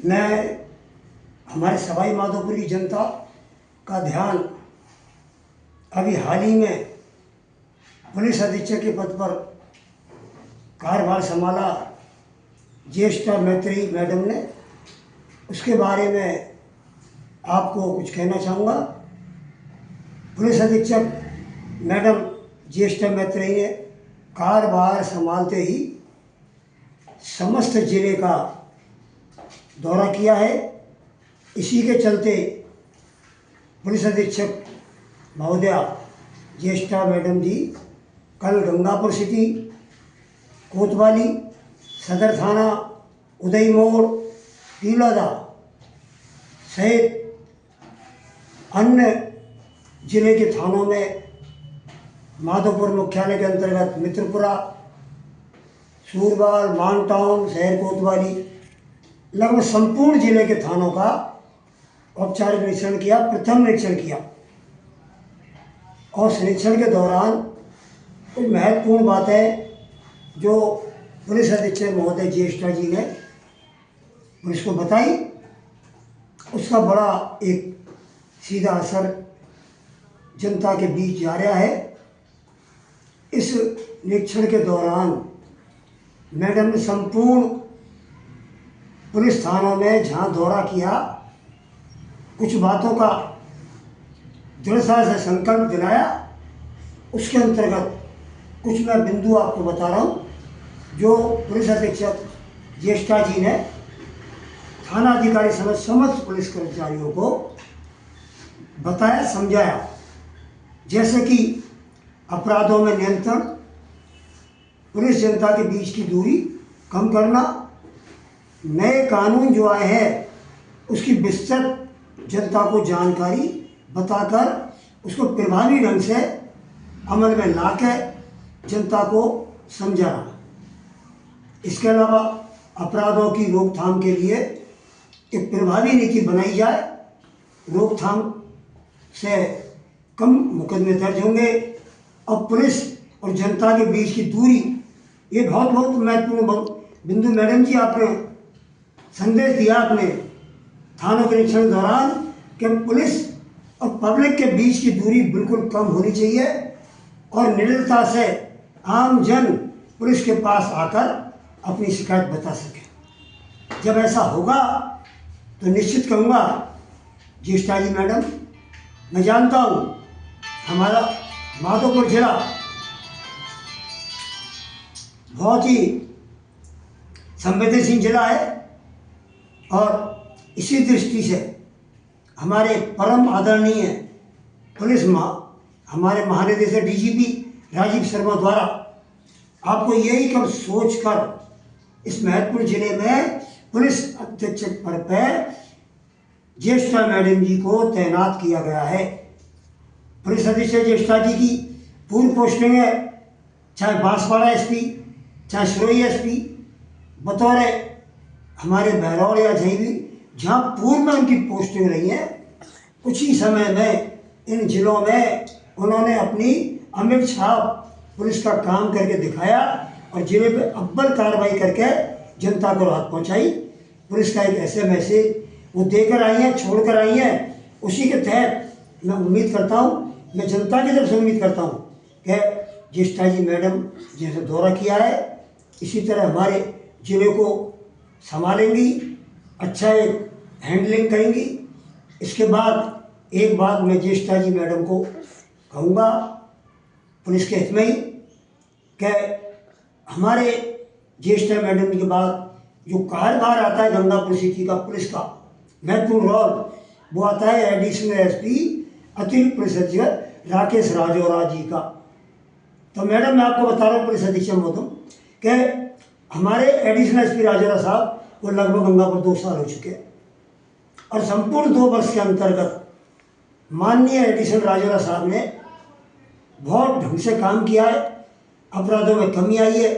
मैं हमारे सवाई माधोपुर की जनता का ध्यान अभी हाल ही में पुलिस अधीक्षक के पद पर कार्यभार संभाला ज्येष्ठा मैत्री मैडम ने, उसके बारे में आपको कुछ कहना चाहूँगा। पुलिस अधीक्षक मैडम ज्येष्ठा मैत्री ने कार्यभार संभालते ही समस्त जिले का दौरा किया है। इसी के चलते पुलिस अधीक्षक महोदया ज्येष्ठा मैडम जी कल गंगापुर सिटी, कोतवाली, सदर थाना, उदय मोड़, पीलादा सहित अन्य जिले के थानों में माधोपुर मुख्यालय के अंतर्गत मित्रपुरा, सूरबाल, मानटाउन, शहर कोतवाली, लगभग संपूर्ण जिले के थानों का औपचारिक निरीक्षण किया, प्रथम निरीक्षण किया। और इस निरीक्षण के दौरान कुछ महत्वपूर्ण बातें जो पुलिस अधीक्षक महोदय ज्येष्ठा जी ने पुलिस को बताई, उसका बड़ा एक सीधा असर जनता के बीच जा रहा है। इस निरीक्षण के दौरान मैडम ने संपूर्ण पुलिस थानों में जहाँ दौरा किया, कुछ बातों का दृढ़ता से संकल्प दिलाया। उसके अंतर्गत कुछ मैं बिंदु आपको बता रहा हूँ जो पुलिस अधीक्षक ज्येष्ठा जी ने थाना अधिकारी समेत समस्त पुलिस कर्मचारियों को बताया, समझाया। जैसे कि अपराधों में नियंत्रण, पुलिस जनता के बीच की दूरी कम करना, नए कानून जो आए हैं उसकी विस्तृत जनता को जानकारी बताकर उसको प्रभावी ढंग से अमल में लाके जनता को समझाना। इसके अलावा अपराधों की रोकथाम के लिए एक प्रभावी नीति बनाई जाए। रोकथाम से कम मुकदमे दर्ज होंगे और पुलिस और जनता के बीच की दूरी, ये बहुत महत्वपूर्ण बिंदु मैडम जी आपने संदेश दिया अपने थानों के निरीक्षण के दौरान कि पुलिस और पब्लिक के बीच की दूरी बिल्कुल कम होनी चाहिए और निर्भीकता से आम जन पुलिस के पास आकर अपनी शिकायत बता सके। जब ऐसा होगा तो निश्चित कहूँगा ज्येष्ठा जी मैडम, मैं जानता हूँ हमारा माधोपुर जिला बहुत ही संवेदनशील जिला है और इसी दृष्टि से हमारे परम आदरणीय पुलिस हमारे महानिदेशक डीजीपी राजीव शर्मा द्वारा आपको यही कब सोचकर इस महत्वपूर्ण जिले में पुलिस अधीक्षक पद पर ज्येष्ठा मैडम जी को तैनात किया गया है। पुलिस अधीक्षक ज्येष्ठा जी की पूर्व पोस्टिंग है, चाहे बांसवाड़ा एसपी, चाहे सिरोही एसपी, बतौर हमारे बहरौल या झीली, जहाँ पूर्व में उनकी पोस्टिंग रही है, कुछ ही समय में इन जिलों में उन्होंने अपनी अमिट छाप पुलिस का काम करके दिखाया और जिले पे अव्वल कार्रवाई करके जनता को राहत पहुंचाई। पुलिस का एक ऐसे मैसेज वो देकर आई हैं, छोड़ कर आई हैं। उसी के तहत मैं उम्मीद करता हूँ, मैं जनता की तरफ से उम्मीद करता हूँ कि ज्येष्ठा जी मैडम जैसे दौरा किया है, इसी तरह हमारे जिले को संभालेंगी, अच्छा एक हैंडलिंग करेंगी। इसके बाद एक बात मैं ज्येष्ठा जी मैडम को कहूँगा पुलिस के हित में ही कि हमारे ज्येष्ठा मैडम के बाद जो कार्यभार आता है गंगापुर सिटी का पुलिस का महत्वपूर्ण रोल, वो आता है एडिशनल एसपी अतिरिक्त पुलिस अधीक्षक राकेश राजौरा जी का। तो मैडम मैं आपको बता रहा हूँ पुलिस अधीक्षक महोदय कि हमारे एडिशनल एसपी राजौरा साहब वो लगभग गंगापुर 2 साल हो चुके हैं और संपूर्ण 2 वर्ष के अंतर्गत माननीय एडिशनल राजौरा साहब ने बहुत ढंग से काम किया है। अपराधों में कमी आई है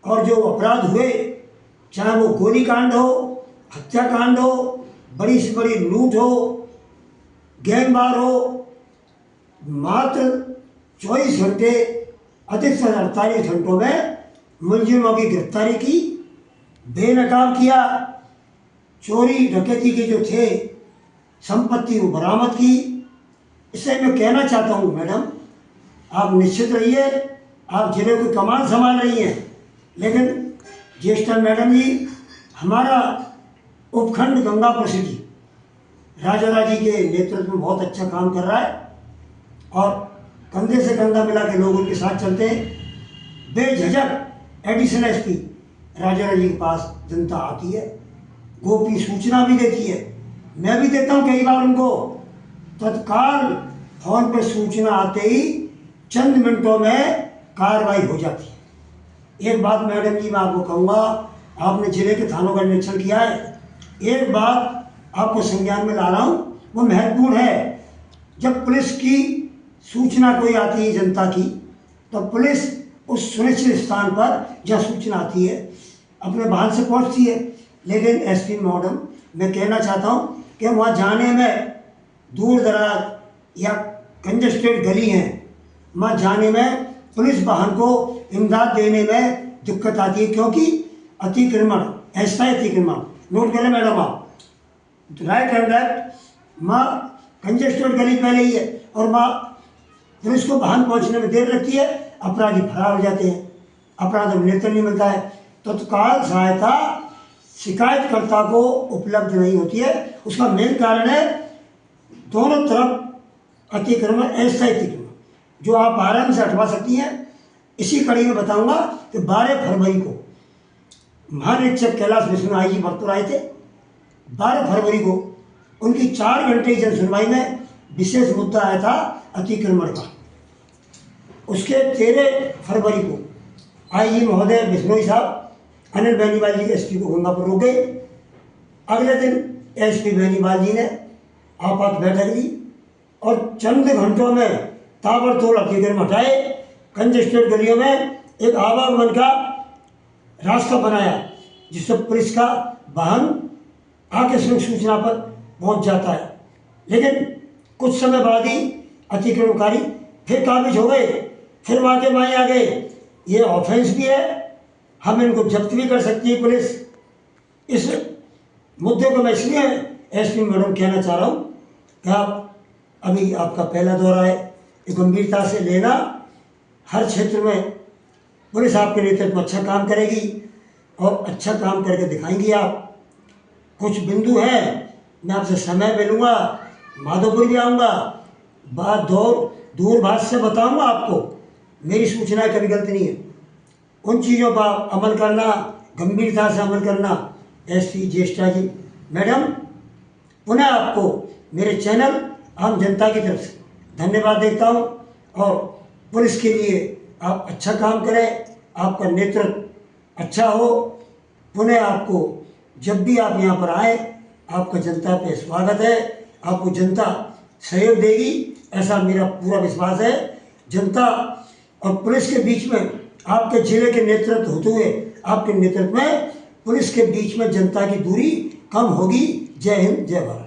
और जो अपराध हुए, चाहे वो गोलीकांड हो, हत्याकांड हो, बड़ी से बड़ी लूट हो, गैंगवार हो, मात्र 24 घंटे अधिक से 48 घंटों में मुलजिमों की गिरफ्तारी की, बेनकाब किया, चोरी डकैती के जो थे संपत्ति वो बरामद की। इससे मैं कहना चाहता हूँ मैडम, आप निश्चित रहिए, आप जिले की कमान संभाल रही हैं, लेकिन ज्येष्ठा मैडम जी हमारा उपखंड गंगापुर सिटी राजा जी के नेतृत्व में बहुत अच्छा काम कर रहा है और कंधे से कंधा मिला के लोग उनके साथ चलते हैं। बेझिझक एडिशनल एसपी राजा जी के पास जनता आती है, गोपनीय सूचना भी देती है, मैं भी देता हूँ कई बार उनको। तत्काल फोन पे सूचना आते ही चंद मिनटों में कार्रवाई हो जाती है। एक बात मैडम जी मैं आपको कहूँगा, आपने जिले के थानों का निरीक्षण किया है, एक बात आपको संज्ञान में ला रहा हूँ, वो महत्वपूर्ण है। जब पुलिस की सूचना कोई आती है जनता की, तो पुलिस उस सुनिश्चित स्थान पर जहाँ सूचना आती है अपने वाहन से पहुँचती है। लेकिन एसपी मैडम मैं कहना चाहता हूँ कि वहाँ जाने में दूर दराज या कंजेस्टेड गली हैं, वहाँ जाने में पुलिस वाहन को इमदाद देने में दिक्कत आती है, क्योंकि अतिक्रमण, ऐसा अतिक्रमण नोट करें मैडम आप, राइट हैंड लेफ्ट माँ कंजेस्टेड गली पहले ही है और माँ पुलिस को वाहन पहुँचने में देर लगती है, अपराधी फरार हो जाते हैं, अपराध नियंत्रण नहीं मिलता है, तत्काल सहायता शिकायतकर्ता को उपलब्ध नहीं होती है। उसका मेन कारण है दोनों तरफ अतिक्रमण, ऐसा अतिक्रमण जो आप आराम से हटवा सकती हैं। इसी कड़ी में बताऊंगा कि 12 फरवरी को महानिरीक्षक कैलाश विष्णु आई जी भरतपुर आए थे। 12 फरवरी को उनकी 4 घंटे जन सुनवाई में विशेष मुद्दा आया था अतिक्रमण का। उसके 13 फरवरी को आई जी महोदय बिश्नोई साहब अनिल बेनीवाल जी एसपी को गंगापुर रोक गए। अगले दिन एसपी बेनीवाल जी ने आपात बैठक ली और चंद घंटों में ताबड़तोड़ अतिक्रमण हटाए, कंजेस्टेड गलियों में एक आवागमन का रास्ता बनाया जिससे पुलिस का वाहन आकस्मिक सूचना पर पहुंच जाता है। लेकिन कुछ समय बाद ही अतिक्रमणकारी फिर काबिज हो गए, फिर वाक़ई में आ गए। ये ऑफेंस भी है, हम इनको जब्त भी कर सकती है पुलिस। इस मुद्दे को मैं इसलिए एसपी मैडम कहना चाह रहा हूँ कि आप अभी आपका पहला दौरा है, गंभीरता से लेना। हर क्षेत्र में पुलिस आपके नेतृत्व में अच्छा काम करेगी और अच्छा काम करके दिखाएंगी आप। कुछ बिंदु है, मैं आपसे समय मिलूँगा, माधोपुर भी आऊँगा, बात दूरभाष से बताऊँगा आपको, मेरी सूचना कभी गलत नहीं है। उन चीज़ों पर अमल करना, गंभीरता से अमल करना। एसपी ज्येष्ठा जी मैडम, पुनः आपको मेरे चैनल आम जनता की तरफ से धन्यवाद देता हूँ और पुलिस के लिए आप अच्छा काम करें, आपका नेतृत्व अच्छा हो। पुनः आपको जब भी आप यहाँ पर आए, आपका जनता पे स्वागत है, आपको जनता सहयोग देगी, ऐसा मेरा पूरा विश्वास है। जनता और पुलिस के बीच में आपके जिले के नेतृत्व होते हुए आपके नेतृत्व में पुलिस के बीच में जनता की दूरी कम होगी। जय हिंद, जय भारत।